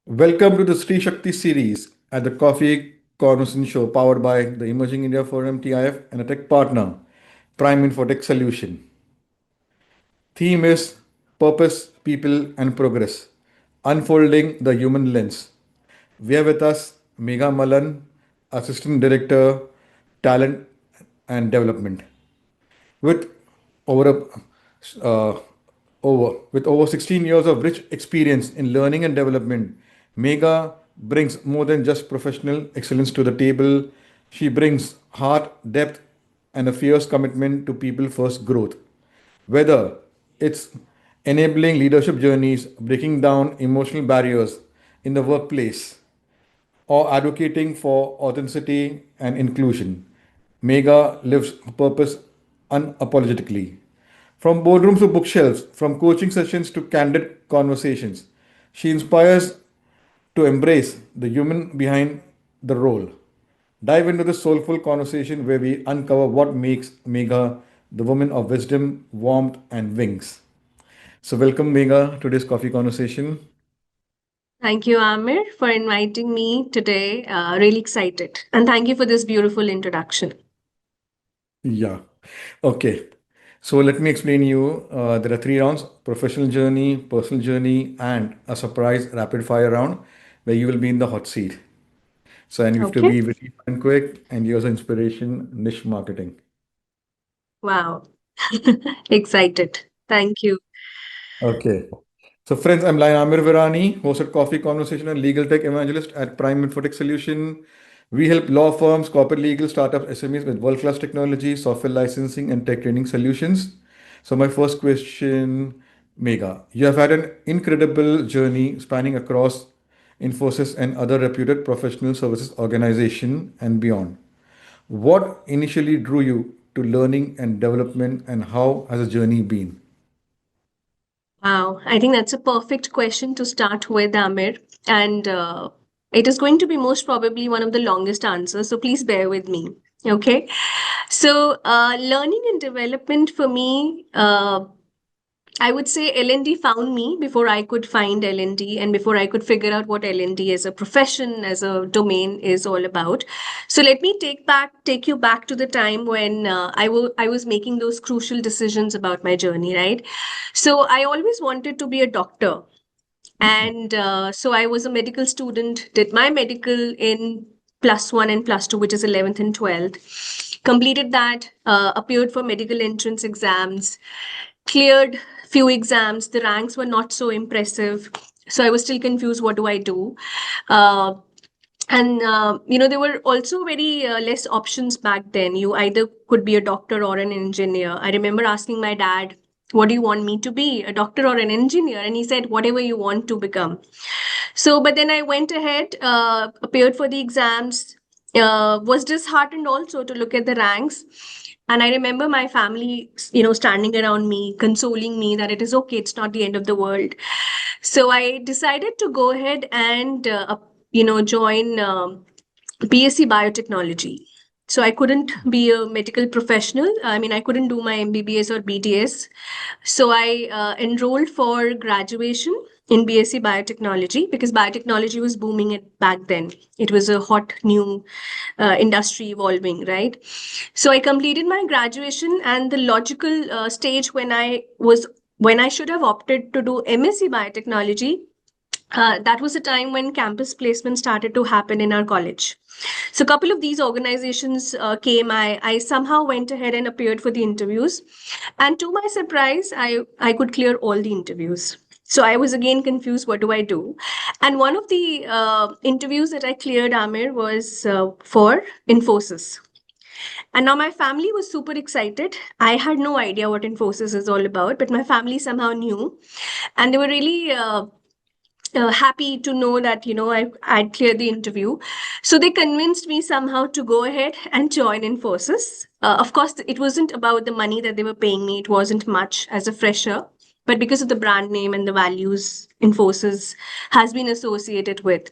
Welcome to the Stree Shakti series at the Coffee Conversation Show powered by the Emerging India Forum TIF and a tech partner, Prime Infotech Solution. Theme is Purpose, People and Progress, unfolding the human lens. We have with us Megha Mallan, Assistant Director, Talent and Development. With over uh, over 16 years of rich experience in learning and development, Megha brings more than just professional excellence to the table. She brings heart, depth, and a fierce commitment to people first growth. Whether it's enabling leadership journeys, breaking down emotional barriers in the workplace, or advocating for authenticity and inclusion. Megha lives purpose unapologetically. From boardrooms to bookshelves, from coaching sessions to candid conversations, she inspires to embrace the human behind the role. Dive into the soulful conversation where we uncover what makes Megha the woman of wisdom, warmth, and wings. So, welcome, Megha, to this coffee conversation. Thank you, Amir, for inviting me today. Really excited. And thank you for this beautiful introduction. Yeah. Okay. So let me explain you. There are three rounds: professional journey, personal journey, and a surprise rapid fire round where you will be in the hot seat. So and you have to Okay. be very and quick and use inspiration, niche marketing. Wow. Excited. Thank you. Okay. So, friends, I'm Lion Amir Virani, host at Coffee Conversation and Legal Tech Evangelist at Prime Infotech Solution. We help law firms, corporate legal, startups, SMEs with world-class technology, software licensing, and tech training solutions. So, my first question, Megha, you have had an incredible journey spanning across Infosys and other reputed professional services organization and beyond. What initially drew you to learning and development, and how has the journey been? Wow. I think that's a perfect question to start with, Amir. And it is going to be most probably one of the longest answers. So please bear with me. Okay. So, learning and development for me, I would say L&D found me before I could find L&D and before I could figure out what L&D as a profession, as a domain is all about. So let me take you back to the time when I was making those crucial decisions about my journey, right? So I always wanted to be a doctor. And so I was a medical student, did my medical in plus one and plus two, which is 11th and 12th. Completed that, appeared for medical entrance exams, cleared few exams. The ranks were not so impressive. So I was still confused. What do I do? Uh, there were also very less options back then. You either could be a doctor or an engineer. I remember asking my dad, what do you want me to be, a doctor or an engineer? And he said, whatever you want to become. So, but then I went ahead, appeared for the exams, was disheartened also to look at the ranks. And I remember my family, standing around me, consoling me that it is okay, it's not the end of the world. So I decided to go ahead and, join BSc Biotechnology. So I couldn't be a medical professional. I mean, I couldn't do my MBBS or BTS. So I enrolled for graduation in BSc Biotechnology because biotechnology was booming back then. It was a hot new industry evolving, right? So I completed my graduation, and the logical stage when I should have opted to do MSc Biotechnology, that was a time when campus placement started to happen in our college. So a couple of these organizations came. I somehow went ahead and appeared for the interviews. And to my surprise, I could clear all the interviews. So I was again confused, what do I do? And one of the interviews that I cleared, Amir, was for Infosys. And now my family was super excited. I had no idea what Infosys is all about, but my family somehow knew. And they were really happy to know that I'd cleared the interview. So they convinced me somehow to go ahead and join Infosys. Of course, it wasn't about the money that they were paying me. It wasn't much as a fresher, but because of the brand name and the values Infosys has been associated with.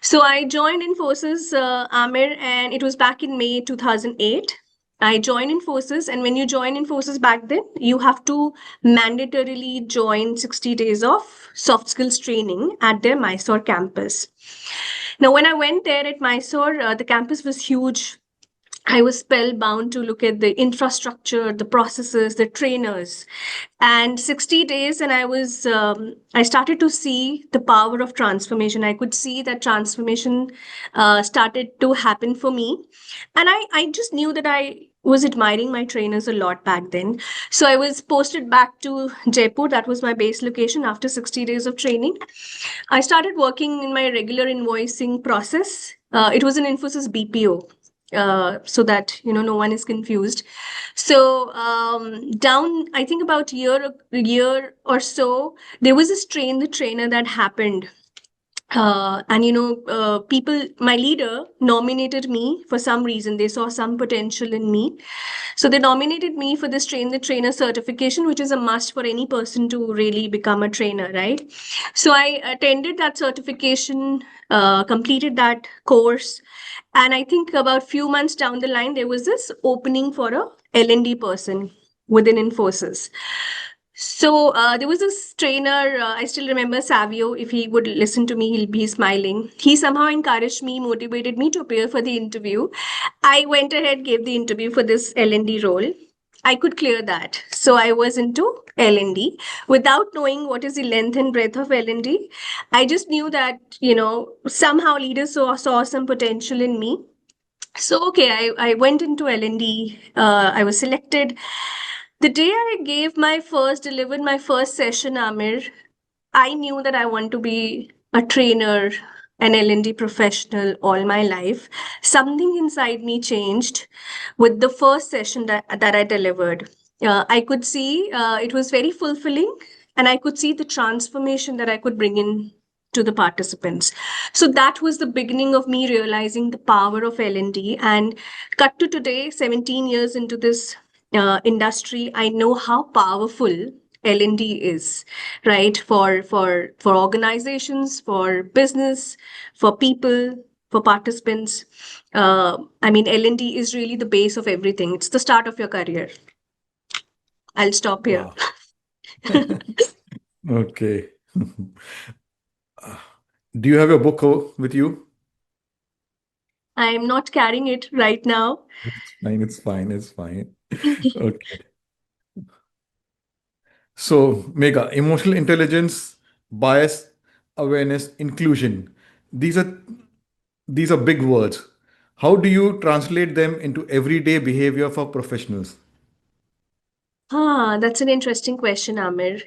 So I joined Infosys, Amir, and it was back in May 2008. I joined Infosys, and when you join Infosys back then, you have to mandatorily join 60 days of soft skills training at their Mysore campus. Now, when I went there at Mysore, the campus was huge. I was spellbound to look at the infrastructure, the processes, the trainers. And 60 days, and I started to see the power of transformation. I could see that transformation started to happen for me. And I just knew that I was admiring my trainers a lot back then. So I was posted back to Jaipur. That was my base location after 60 days of training. I started working in my regular invoicing process. It was an Infosys BPO, so that no one is confused. So down, I think about a year or so, there was this train the trainer that happened. And people, my leader nominated me for some reason. They saw some potential in me. So they nominated me for this train the trainer certification, which is a must for any person to really become a trainer, right? So I attended that certification, completed that course. And I think about few months down the line, there was this opening for a L&D person within Infosys. So there was this trainer, I still remember Savio. If he would listen to me, he'll be smiling. He somehow encouraged me, motivated me to appear for the interview. I went ahead, gave the interview for this L&D role. I could clear that. So I was into L&D without knowing what is the length and breadth of L&D. I just knew that, somehow leaders saw some potential in me. So, okay, I went into L&D. I was selected. The day I delivered my first session, Amir, I knew that I want to be a trainer, an L&D professional all my life. Something inside me changed with the first session that I delivered. I could see it was very fulfilling, and I could see the transformation that I could bring in to the participants. So that was the beginning of me realizing the power of L&D. And cut to today, 17 years into this industry, I know how powerful L&D is, right? For organizations, for business, for people, for participants. I mean, L&D is really the base of everything. It's the start of your career. I'll stop here. Wow. Okay. Do you have your book with you? I'm not carrying it right now. It's fine. It's fine. It's fine. Okay. So, Megha, emotional intelligence, bias, awareness, inclusion. These are these are big words. How do you translate them into everyday behavior for professionals? That's an interesting question, Amir.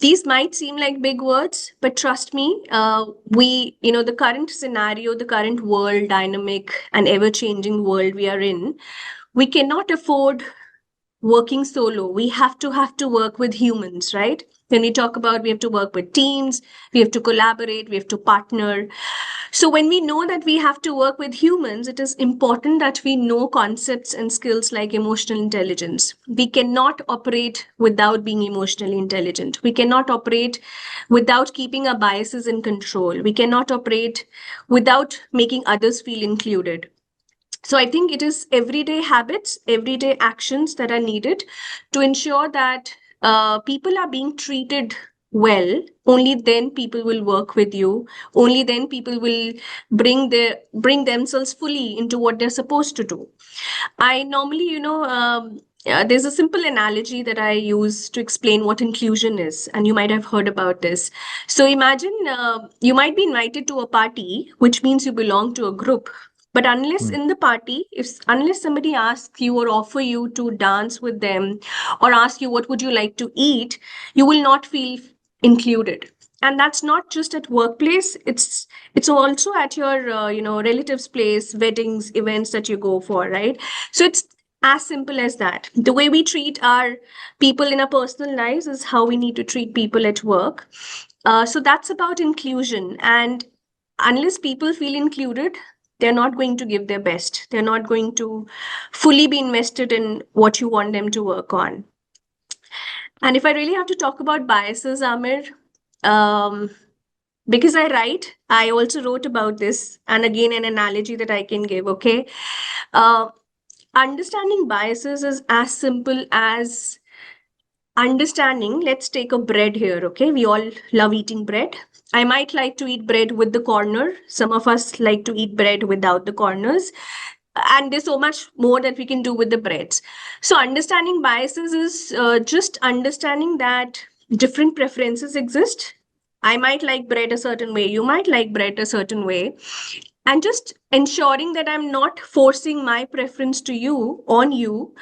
These might seem like big words, but trust me, the current scenario, the current world dynamic and ever-changing world we are in, we cannot afford working solo. We have to work with humans, right? When we talk about, we have to work with teams, we have to collaborate, we have to partner. So when we know that we have to work with humans, it is important that we know concepts and skills like emotional intelligence. We cannot operate without being emotionally intelligent. We cannot operate without keeping our biases in control. We cannot operate without making others feel included. So I think it is everyday habits, everyday actions that are needed to ensure that people are being treated well. Only then people will work with you. Only then people will bring themselves fully into what they're supposed to do. I normally, there's a simple analogy that I use to explain what inclusion is, and you might have heard about this. So imagine you might be invited to a party, which means you belong to a group. But unless Hmm. in the party, unless somebody asks you or offer you to dance with them or ask you what would you like to eat, you will not feel included. And that's not just at workplace, it's also at your relatives place, weddings, events that you go for, right? So it's as simple as that. The way we treat our people in our personal lives is how we need to treat people at work. So that's about inclusion. And unless people feel included, they're not going to give their best. They're not going to fully be invested in what you want them to work on. And if I really have to talk about biases, Amir, um, because I write, I also wrote about this. And again, an analogy that I can give, okay? Uh, Understanding biases is as simple as understanding. Let's take a bread here, okay? We all love eating bread. I might like to eat bread with the corner. Some of us like to eat bread without the corners. And there's so much more that we can do with the breads. So, understanding biases is just understanding that different preferences exist. I might like bread a certain way, you might like bread a certain way, and just ensuring that I'm not forcing my preference to you on you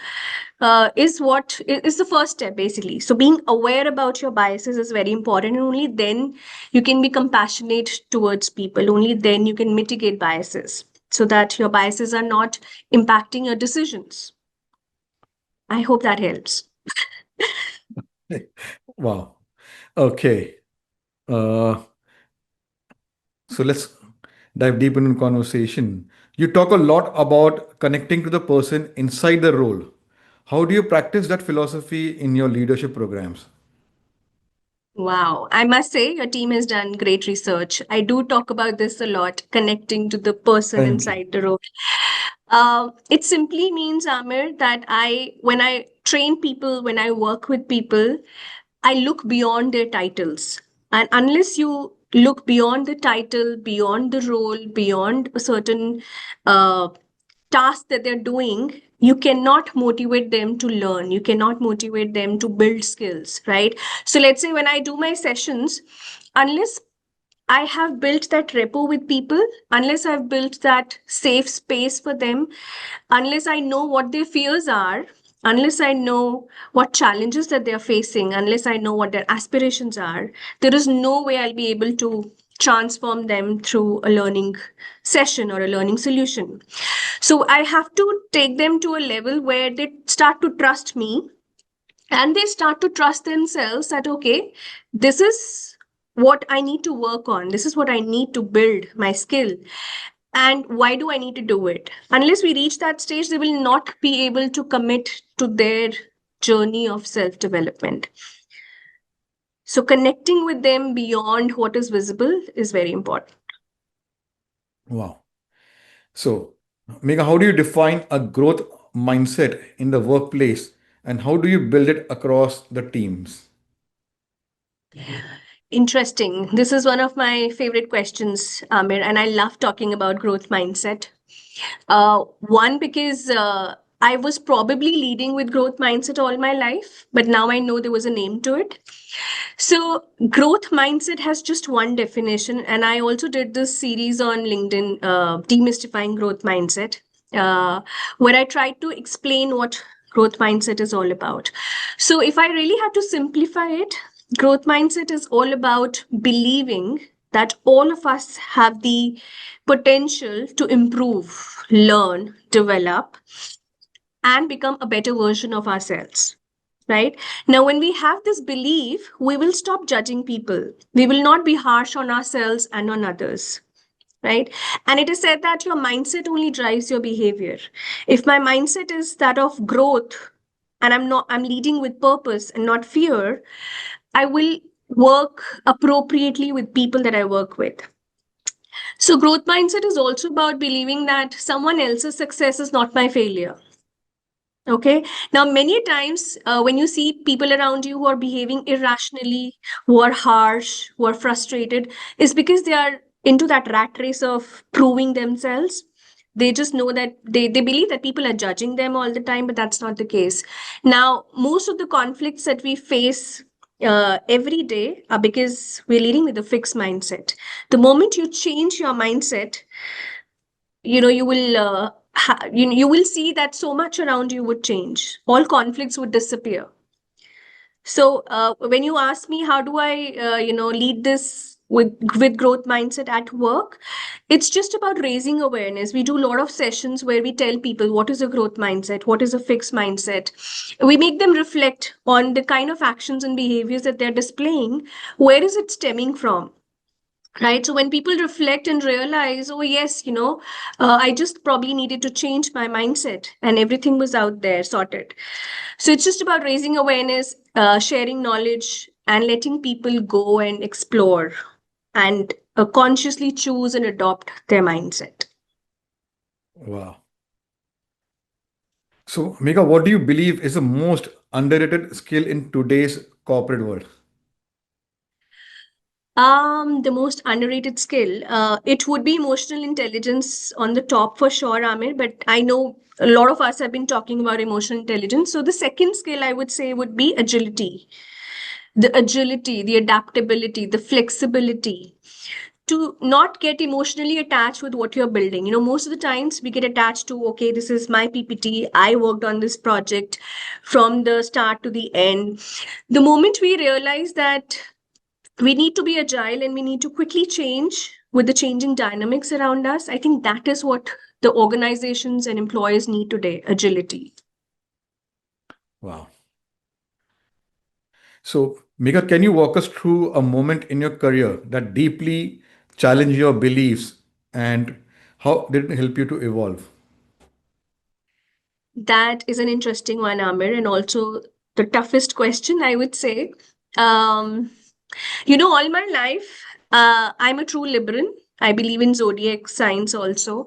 is what is the first step basically. So being aware about your biases is very important, and only then you can be compassionate towards people, only then you can mitigate biases so that your biases are not impacting your decisions. I hope that helps. Wow. Okay. Uh, so let's dive deep into conversation. You talk a lot about connecting to the person inside the role. How do you practice that philosophy in your leadership programs? Wow. I must say, your team has done great research. I do talk about this a lot, connecting to the person Thank you. inside the role. It simply means, Amir, that when I train people, when I work with people, I look beyond their titles. And unless you look beyond the title, beyond the role, beyond a certain uh, task that they're doing, you cannot motivate them to learn. You cannot motivate them to build skills, right? So let's say when I do my sessions, unless I have built that rapport with people, unless I've built that safe space for them, unless I know what their fears are, unless I know what challenges that they're facing, unless I know what their aspirations are, there is no way I'll be able to transform them through a learning session or a learning solution. So I have to take them to a level where they start to trust me, and they start to trust themselves that, okay, this is what I need to work on, this is what I need to build my skill, and why do I need to do it. Unless we reach that stage, they will not be able to commit to their journey of self development. So connecting with them beyond what is visible is very important. Wow. So, Megha, how do you define a growth mindset in the workplace and how do you build it across the teams? Interesting. This is one of my favorite questions, Amir, and I love talking about growth mindset. One, because I was probably leading with growth mindset all my life, but now I know there was a name to it. So, growth mindset has just one definition, and I also did this series on LinkedIn, Demystifying Growth Mindset, uh, where I tried to explain what growth mindset is all about. So, if I really had to simplify it, growth mindset is all about believing that all of us have the potential to improve, learn, develop, and become a better version of ourselves. Right now, when we have this belief, we will stop judging people. We will not be harsh on ourselves and on others. Right. And it is said that your mindset only drives your behavior. If my mindset is that of growth, and I'm leading with purpose and not fear, I will work appropriately with people that I work with. So, growth mindset is also about believing that someone else's success is not my failure. Okay. Now, many times when you see people around you who are behaving irrationally, who are harsh, who are frustrated, is because they are into that rat race of proving themselves. They just know that they believe that people are judging them all the time, but that's not the case. Now, most of the conflicts that we face every day are because we're leading with a fixed mindset. The moment you change your mindset, you will you will see that so much around you would change, all conflicts would disappear. So when you ask me how do I lead this with growth mindset at work, it's just about raising awareness. We do a lot of sessions where we tell people what is a growth mindset, what is a fixed mindset. We make them reflect on the kind of actions and behaviors that they're displaying. Where is it stemming from? Right. So when people reflect and realize, oh yes, I just probably needed to change my mindset, and everything was out there sorted. So it's just about raising awareness, sharing knowledge, and letting people go and explore and consciously choose and adopt their mindset. Wow. So, Megha, what do you believe is the most underrated skill in today's corporate world? The most underrated skill, it would be emotional intelligence on the top for sure, Amir. But I know a lot of us have been talking about emotional intelligence. So the second skill I would say would be agility. The agility, the adaptability, the flexibility to not get emotionally attached with what you're building. Most of the times we get attached to, okay, this is my PPT. I worked on this project from the start to the end. The moment we realize that we need to be agile and we need to quickly change with the changing dynamics around us, I think that is what the organizations and employers need today, agility. Wow. So, Megha, can you walk us through a moment in your career that deeply challenged your beliefs and how did it help you to evolve? That is an interesting one, Amir, and also the toughest question, I would say. Um, all my life, I'm a true Libran. I believe in zodiac signs also.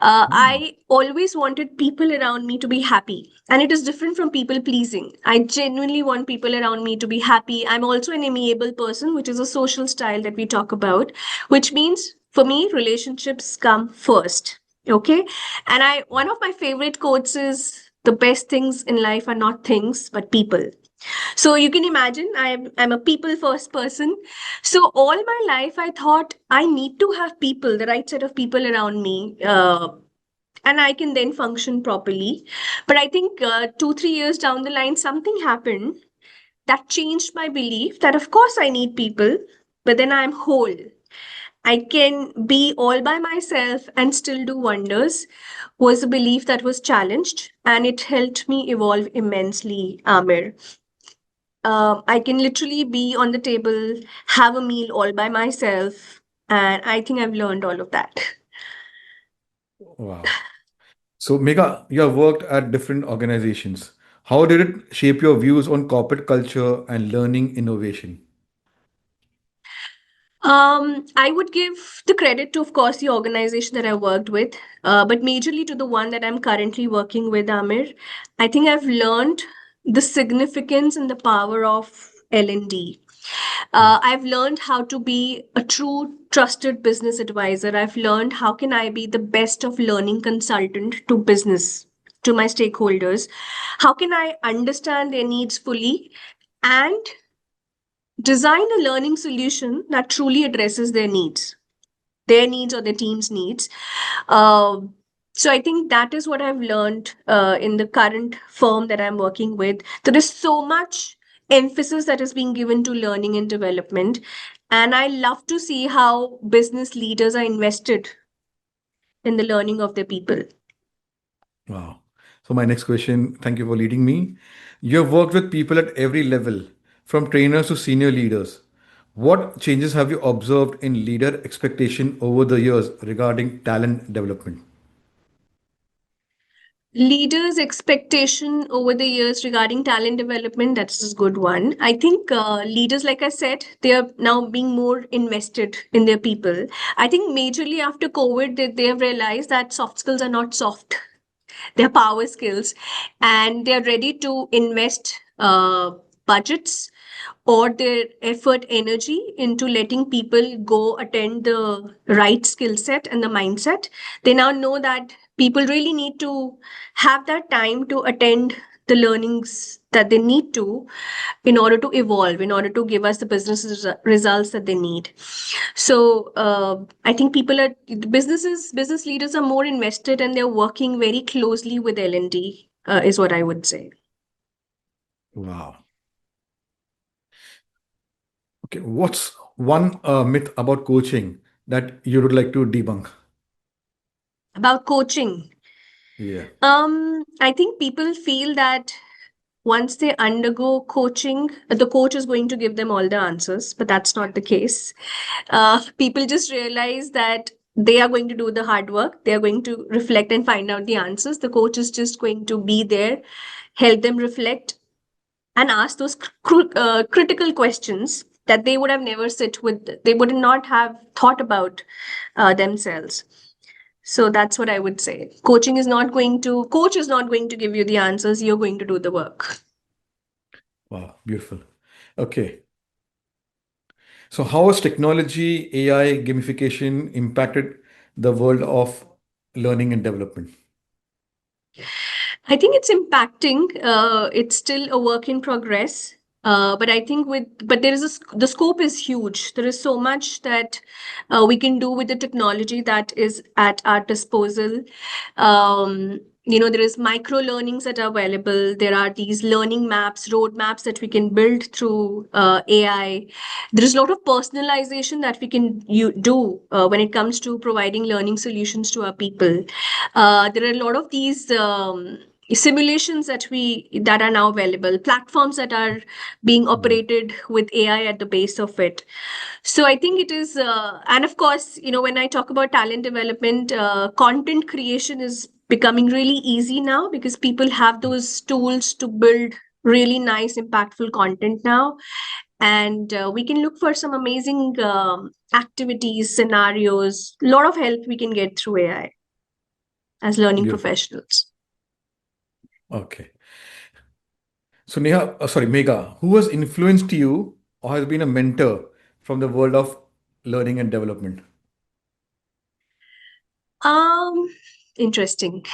Hmm. I always wanted people around me to be happy. And it is different from people pleasing. I genuinely want people around me to be happy. I'm also an amiable person, which is a social style that we talk about, which means for me, relationships come first. Okay. And one of my favorite quotes is the best things in life are not things, but people. So you can imagine I'm a people first person. So all my life I thought I need to have people, the right set of people around me, and I can then function properly. But I think 2 3 years down the line, something happened that changed my belief that of course I need people, but then I'm whole. I can be all by myself and still do wonders was a belief that was challenged and it helped me evolve immensely, Amir. I can literally be on the table, have a meal all by myself, and I think I've learned all of that. Wow. So, Megha, you have worked at different organizations. How did it shape your views on corporate culture and learning innovation? I would give the credit to, of course, the organization that I worked with, but majorly to the one that I'm currently working with, Amir. I think I've learned the significance and the power of L&D. Yeah. I've learned how to be a true trusted business advisor. I've learned how can I be the best of learning consultant to business, to my stakeholders. How can I understand their needs fully and design a learning solution that truly addresses their needs or their team's needs. Um, so I think that is what I've learned in the current firm that I'm working with. There is so much emphasis that is being given to learning and development. And I love to see how business leaders are invested in the learning of their people. Wow. So, my next question, thank you for leading me. You have worked with people at every level, from trainers to senior leaders. What changes have you observed in leader expectation over the years regarding talent development? Leaders' expectation over the years regarding talent development, that's a good one. I think leaders, like I said, they are now being more invested in their people. I think majorly after COVID, they have realized that soft skills are not soft, they're power skills, and they're ready to invest budgets or their effort energy into letting people go attend the right skill set and the mindset. They now know that people really need to have that time to attend the learnings that they need to in order to evolve, in order to give us the results that they need. So I think business leaders are more invested and they're working very closely with L&D, is what I would say. Wow. Okay. What's one myth about coaching that you would like to debunk? About coaching, Yeah. I think people feel that once they undergo coaching, the coach is going to give them all the answers, but that's not the case. People just realize that they are going to do the hard work. They are going to reflect and find out the answers. The coach is just going to be there, help them reflect, and ask those critical questions that they would have never sit with. They would not have thought about themselves. So that's what I would say. Coach is not going to give you the answers. You're going to do the work. Wow, beautiful. Okay. So, how has technology, AI, gamification impacted the world of learning and development? I think it's impacting. It's still a work in progress. But I think but the scope is huge. There is so much that we can do with the technology that is at our disposal. There is micro learnings that are available. There are these learning maps, roadmaps that we can build through AI. There is a lot of personalization that we can do when it comes to providing learning solutions to our people. There are a lot of these simulations that are now available, platforms that are being Mm. operated with AI at the base of it. So I think it is, and of course, when I talk about talent development, content creation is becoming really easy now because people have those tools to build really nice, impactful content now. And we can look for some amazing activities, scenarios, a lot of help we can get through AI as learning Beautiful. professionals. Okay. So, Megha, who has influenced you or has been a mentor from the world of learning and development? Um, Interesting.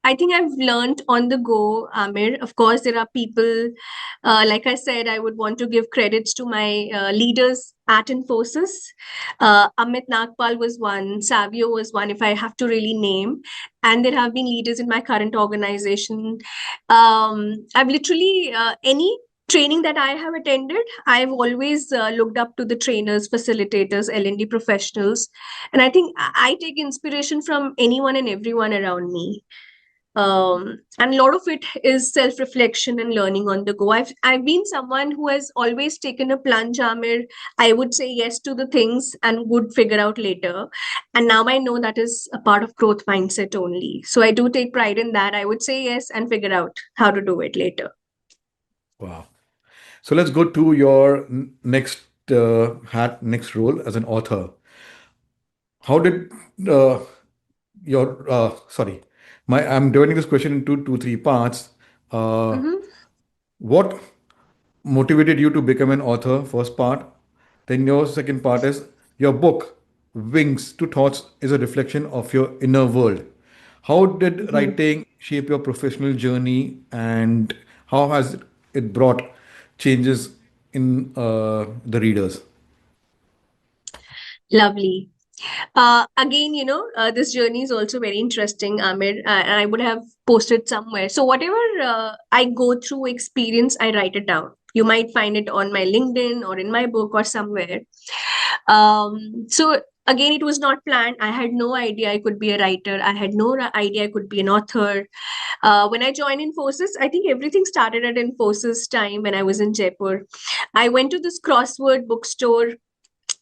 I think I've learned on the go, Amir. Of course, there are people, like I said, I would want to give credits to my leaders at Infosys. Amit Nagpal was one, Savio was one, if I have to really name. And there have been leaders in my current organization. I've literally, any training that I have attended, I've always looked up to the trainers, facilitators, L&D professionals. And I think I take inspiration from anyone and everyone around me. And a lot of it is self-reflection and learning on the go. I've been someone who has always taken a plunge, Amir. I would say yes to the things and would figure out later. And now I know that is a part of growth mindset only. So I do take pride in that. I would say yes and figure out how to do it later. Wow. So, let's go to your next next role as an author. How did sorry, I'm dividing this question into two, three parts. Uh, Mhm. what motivated you to become an author? First part. Then your second part is your book, Wings to Thoughts, is a reflection of your inner world. How did Mhm. writing shape your professional journey, and how has it brought changes in the readers? Lovely. Again, this journey is also very interesting, Amir, and I would have posted somewhere. So, whatever I go through experience, I write it down. You might find it on my LinkedIn or in my book or somewhere. So, again, it was not planned. I had no idea I could be a writer. I had no idea I could be an author. When I joined Infosys, I think everything started at Infosys time when I was in Jaipur. I went to this crossword bookstore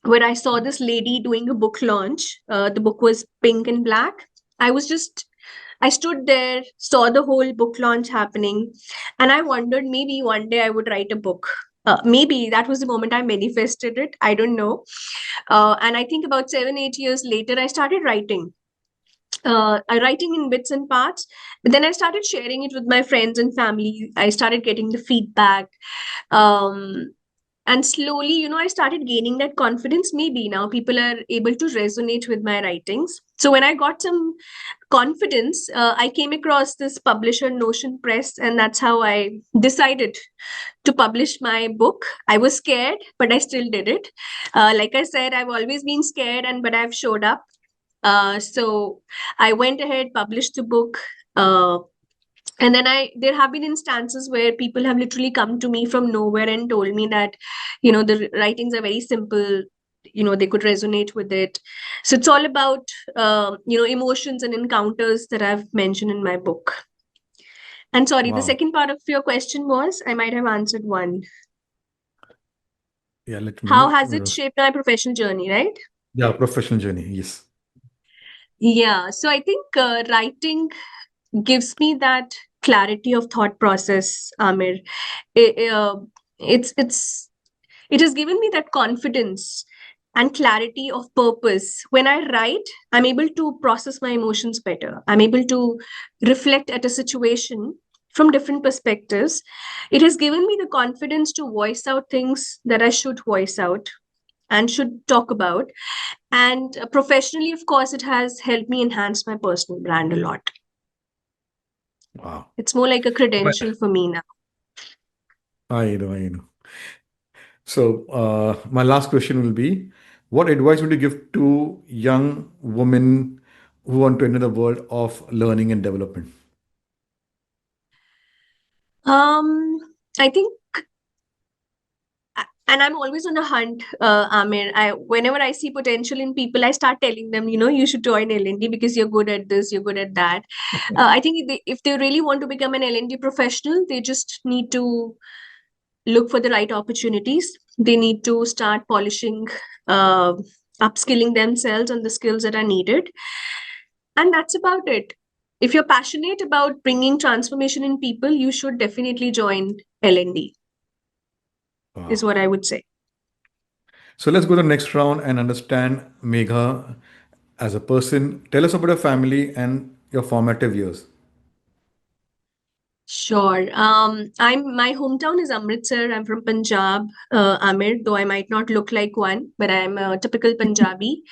where I saw this lady doing a book launch. The book was pink and black. I stood there, saw the whole book launch happening, and I wondered maybe one day I would write a book. Maybe that was the moment I manifested it. I don't know. And I think about 7, 8 years later, I started writing. I writing in bits and parts, but then I started sharing it with my friends and family. I started getting the feedback. Um, and slowly, I started gaining that confidence. Maybe now people are able to resonate with my writings. So when I got some confidence, I came across this publisher, Notion Press, and that's how I decided to publish my book. I was scared, but I still did it. Like I said, I've always been scared, but I've showed up. So I went ahead, published the book. And then there have been instances where people have literally come to me from nowhere and told me that the writings are very simple, they could resonate with it. So it's all about emotions and encounters that I've mentioned in my book. And sorry, the Wow. second part of your question was, I might have answered one. Yeah, let How me. has it shaped my professional journey, right? Yeah, professional journey. Yes. Yeah, so I think writing gives me that clarity of thought process, Amir. It, uh, it's it has given me that confidence, and clarity of purpose. When I write, I'm able to process my emotions better. I'm able to reflect at a situation from different perspectives. It has given me the confidence to voice out things that I should voice out and should talk about. And professionally, of course, it has helped me enhance my personal brand a lot. Wow. It's more like a Well, credential for me now. I know. So, my last question will be, what advice would you give to young women who want to enter the world of learning and development? Um, I think, and I'm always on a hunt, Amir. Whenever I see potential in people, I start telling them, you should join L&D because you're good at this, you're good at that. I think if they really want to become an L&D professional, they just need to look for the right opportunities. They need to start polishing, uh, upskilling themselves on the skills that are needed. And that's about it. If you're passionate about bringing transformation in people, you should definitely join L&D, is Wow. what I would say. So let's go to the next round and understand Megha as a person. Tell us about your family and your formative years. Sure. My hometown is Amritsar. I'm from Punjab, Amir, though I might not look like one, but I'm a typical Punjabi.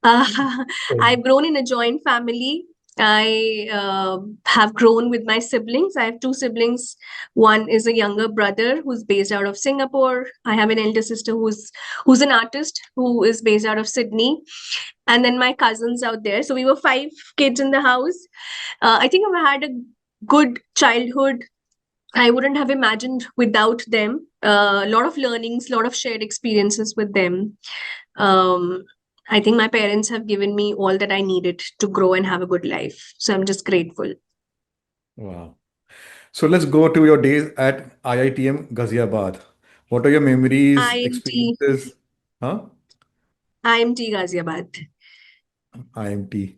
Uh, I've grown in a joint family. I have grown with my siblings. I have two siblings. One is a younger brother who's based out of Singapore. I have an elder sister who's an artist who is based out of Sydney, and then my cousins out there. So we were five kids in the house. I think I've had a good childhood. I wouldn't have imagined without them. A lot of learnings, a lot of shared experiences with them. Um, I think my parents have given me all that I needed to grow and have a good life. So I'm just grateful. Wow. So let's go to your days at IITM Ghaziabad. What are your memories, IMT, experiences? Huh? IMT Ghaziabad. IMT.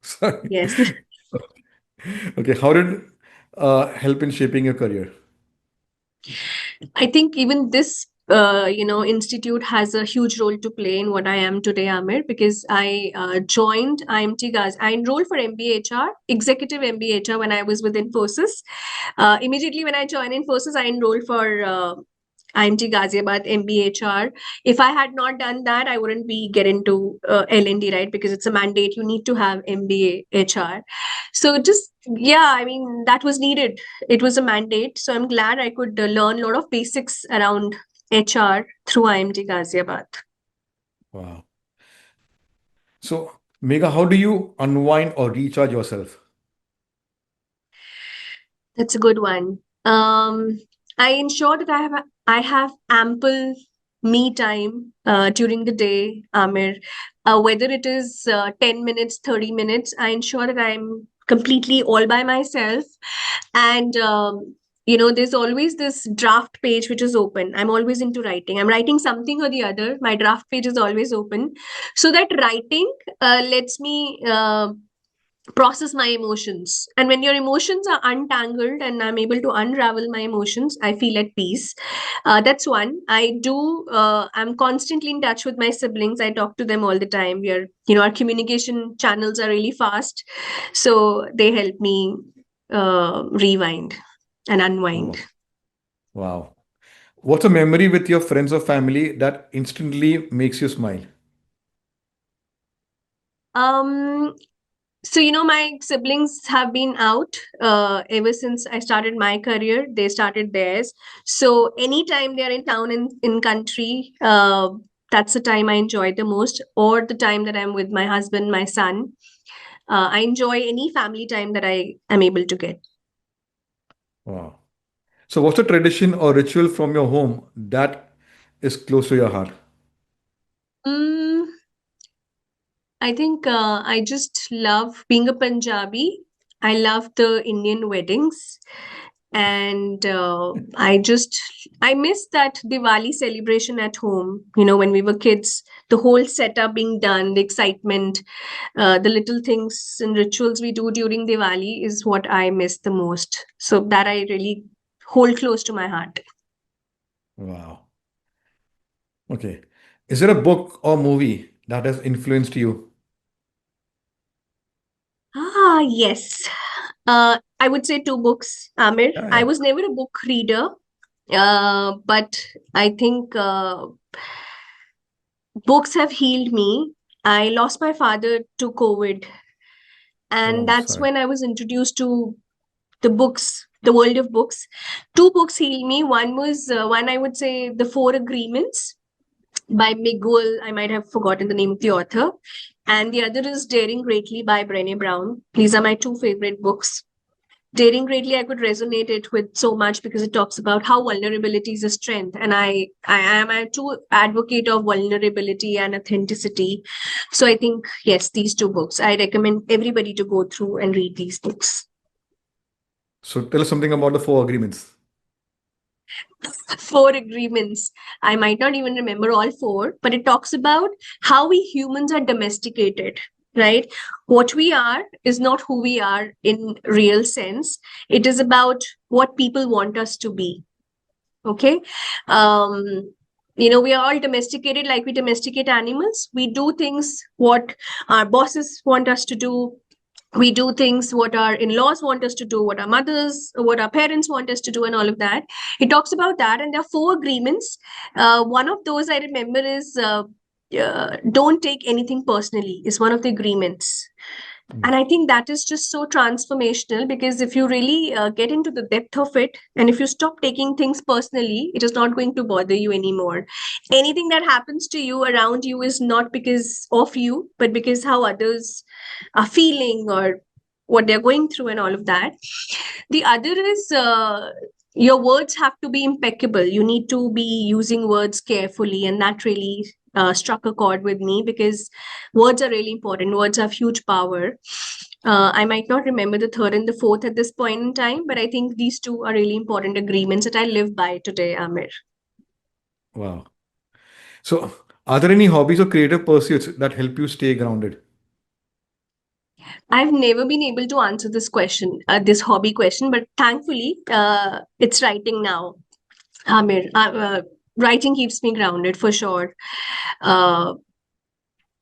Sorry. Yes. Okay. How did help in shaping your career? I think even this, institute has a huge role to play in what I am today, Amir, because I joined IMT Gaz. I enrolled for MBA HR, executive MBA HR when I was with Infosys. Immediately when I joined Infosys, I enrolled for IMT Ghaziabad MBHR. If I had not done that, I wouldn't be get into L&D, right? Because it's a mandate. You need to have MBA HR. So just, yeah, I mean, that was needed. It was a mandate. So I'm glad I could learn a lot of basics around HR through IMT Ghaziabad. Wow. So, Megha, how do you unwind or recharge yourself? That's a good one. I ensure that I have ample me time during the day, Amir. Whether it is 10 minutes, 30 minutes, I ensure that I'm completely all by myself. And there's always this draft page which is open. I'm always into writing. I'm writing something or the other. My draft page is always open. So that writing lets me process my emotions. And when your emotions are untangled and I'm able to unravel my emotions, I feel at peace. That's one. I'm constantly in touch with my siblings. I talk to them all the time. Our communication channels are really fast. So they help me rewind and unwind. Oh, wow. What's a memory with your friends or family that instantly makes you smile? Um, So, my siblings have been out ever since I started my career. They started theirs. So, anytime they're in town in country, that's the time I enjoy the most, or the time that I'm with my husband, my son. I enjoy any family time that I am able to get. Wow. So, what's a tradition or ritual from your home that is close to your heart? Mm, I think I just love being a Punjabi. I love the Indian weddings. And I miss that Diwali celebration at home. When we were kids, the whole setup being done, the excitement, the little things and rituals we do during Diwali is what I miss the most. So that I really hold close to my heart. Wow. Okay. Is there a book or movie that has influenced you? Yes. I would say two books, Amir. Yeah, I yeah. was never a book reader, but I think books have healed me. I lost my father to COVID, and Oh, that's sorry. when I was introduced to the books, the world of books. Two books healed me. One was one I would say, The Four Agreements by Miguel. I might have forgotten the name of the author. And the other is Daring Greatly by Brené Brown. These are my two favorite books. Daring Greatly, I could resonate it with so much because it talks about how vulnerability is a strength. And I am a true advocate of vulnerability and authenticity. So I think, yes, these two books. I recommend everybody to go through and read these books. So tell us something about the four agreements. Four agreements. I might not even remember all four, but it talks about how we humans are domesticated, right? What we are is not who we are in real sense. It is about what people want us to be. Okay. Um, we are all domesticated like we domesticate animals. We do things what our bosses want us to do. We do things what our in-laws want us to do, what our parents want us to do, and all of that. It talks about that, and there are four agreements. One of those I remember is don't take anything personally is one of the agreements. Mm. And I think that is just so transformational, because if you really get into the depth of it, and if you stop taking things personally, it is not going to bother you anymore. Anything that happens to you around you is not because of you, but because how others are feeling or what they're going through and all of that. The other is your words have to be impeccable. You need to be using words carefully, and that really struck a chord with me, because words are really important. Words have huge power. I might not remember the third and the fourth at this point in time, but I think these two are really important agreements that I live by today, Amir. Wow. So, are there any hobbies or creative pursuits that help you stay grounded? I've never been able to answer this question, this hobby question, but thankfully, it's writing now, Amir. Writing keeps me grounded for sure. Uh,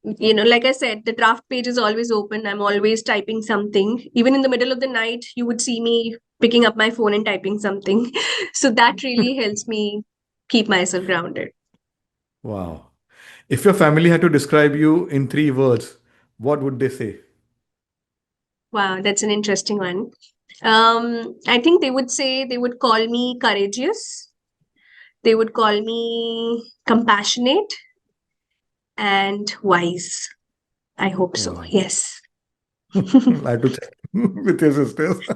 like I said, the draft page is always open. I'm always typing something. Even in the middle of the night, you would see me picking up my phone and typing something. So that really helps me keep myself grounded. Wow. If your family had to describe you in three words, what would they say? Wow, that's an interesting one. I think they would call me courageous. They would call me compassionate and wise. I hope so. Wow. Yes. I have to check with your sisters.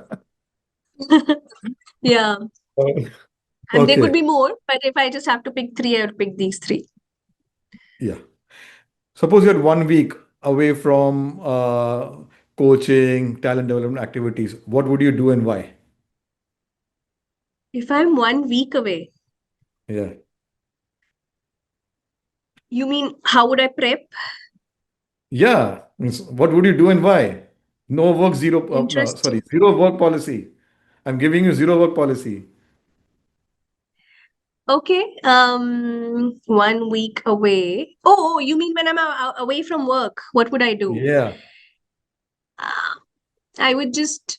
Yeah. And there could Okay. be more, but if I just have to pick three, I would pick these three. Yeah. Suppose you're 1 week away from coaching, talent development activities. What would you do and why? If I'm 1 week away, Yeah. you mean how would I prep? Yeah. Means what would you do and why? No work, zero, no, sorry, Interesting. zero work policy. I'm giving you zero work policy. Okay. 1 week away. Oh, you mean when I'm away from work? What would I do? Yeah. Uh, I would just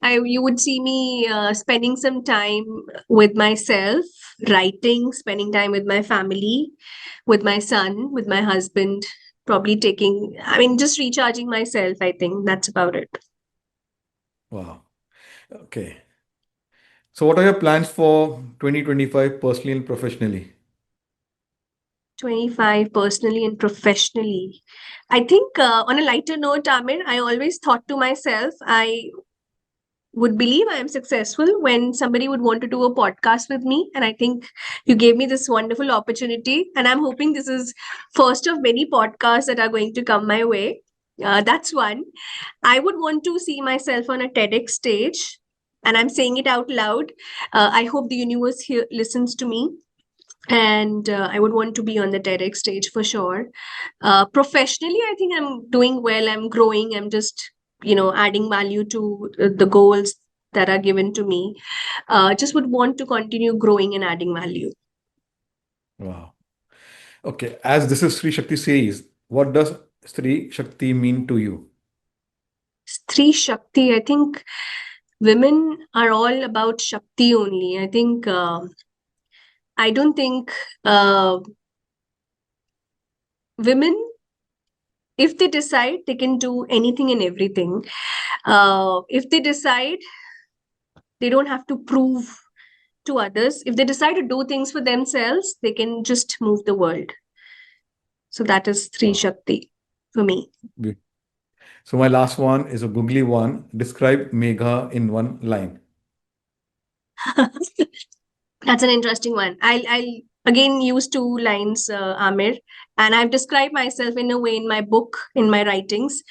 you would see me spending some time with myself, writing, spending time with my family, with my son, with my husband, probably just recharging myself. I think that's about it. Wow. Okay. So what are your plans for 2025 personally and professionally? 25 personally and professionally. I think on a lighter note, Amir, I always thought to myself, I would believe I am successful when somebody would want to do a podcast with me. And I think you gave me this wonderful opportunity. And I'm hoping this is first of many podcasts that are going to come my way. That's one. I would want to see myself on a TEDx stage. And I'm saying it out loud. I hope the universe here listens to me, and I would want to be on the TEDx stage for sure. Professionally, I think I'm doing well. I'm growing. I'm just adding value to the goals that are given to me. Just would want to continue growing and adding value. Wow. Okay, as this is Sri Shakti series, what does Sri Shakti mean to you? Stree Shakti, I think women are all about Shakti only. I don't think uh, women, if they decide, they can do anything and everything. If they decide, they don't have to prove to others. If they decide to do things for themselves, they can just move the world. So that is Stree Wow. Shakti for me. Be- So my last one is a googly one. Describe Megha in one line. That's an interesting one. I'll again use two lines, Amir, and I've described myself in a way in my book, in my writings.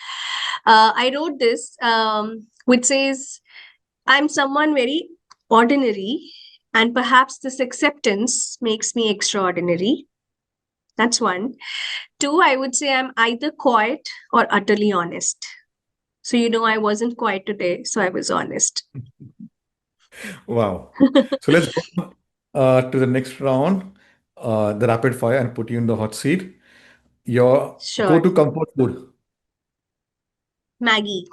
I wrote this, which says, I'm someone very ordinary, and perhaps this acceptance makes me extraordinary. That's one. Two, I would say I'm either quiet or utterly honest. So, I wasn't quiet today, so I was honest. Wow. So let's go to the next round, the rapid fire, and put you in the hot seat. Your Sure. go-to comfort food. Maggie,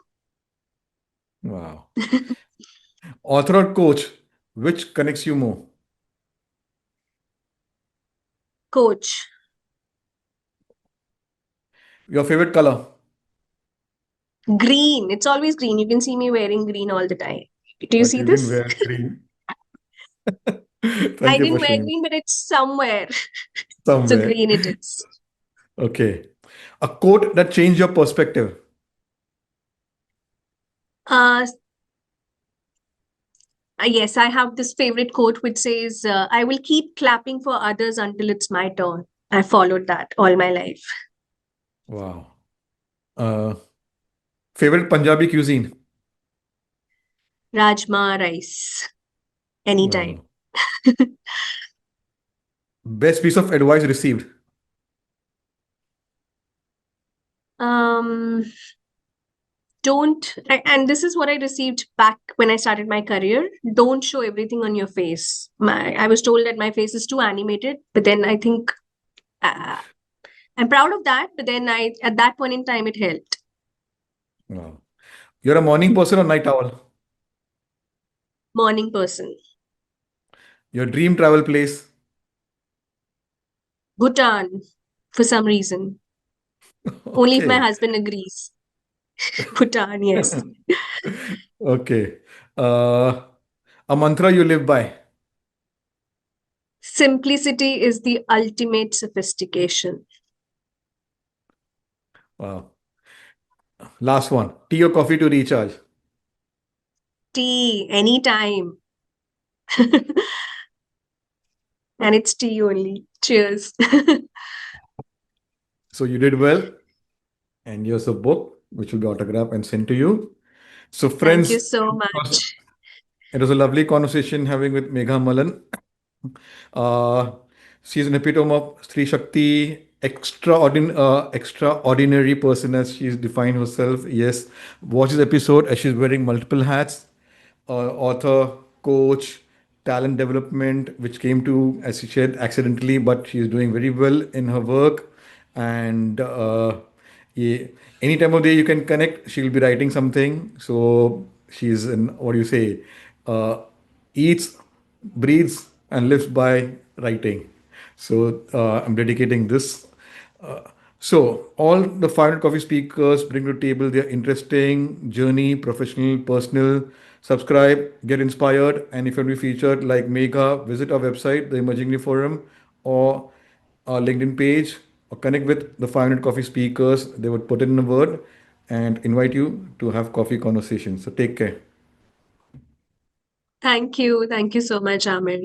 Wow. Author or coach, which connects you more? coach, Your favorite color? green. It's always green. You can see me wearing green all the time. Do you But see you didn't this? wear green. Thank I you for didn't wear showing green, but it's somewhere. So somewhere. green it is. Okay. A quote that changed your perspective. Uh, yes, I have this favorite quote which says, I will keep clapping for others until it's my turn. I followed that all my life. Wow. Uh, Favorite Punjabi cuisine. Rajma rice, anytime. Wow. Best piece of advice received. um, don't, and this is what I received back when I started my career. Don't show everything on your face. I was told that my face is too animated, but then I think uh, I'm proud of that. But then at that point in time, it helped. Wow. You're a morning person or night owl? Morning person. Your dream travel place. Bhutan, for some reason. Only if my Okay. husband agrees. Bhutan, yes. Okay. Uh, a mantra you live by. Simplicity is the ultimate sophistication. Wow. Last one. Tea or coffee to recharge. Tea, anytime. And it's tea only. Cheers. So you did well. And here's a book which will be autographed and sent to you. So, Thank you friends, so much. it was a lovely conversation having with Megha Mallan. Uh, she's an epitome of Sri Shakti, extraordinary person as she's defined herself. Yes, watch this episode as she's wearing multiple hats, author, coach, talent development, which came to, as she said, accidentally, but she's doing very well in her work. And yeah, any time of day you can connect, she'll be writing something. So she's in, what do you say, uh, eats, breathes, and lives by writing. So I'm dedicating this. Uh, so all the 500 coffee speakers bring to the table their interesting journey, professional, personal. Subscribe, get inspired, and if you want to be featured like Megha, visit our website, the Emerging India Forum, or our LinkedIn page, or connect with the 500 coffee speakers. They would put it in a word and invite you to have coffee conversations. So take care. Thank you. Thank you so much, Amir.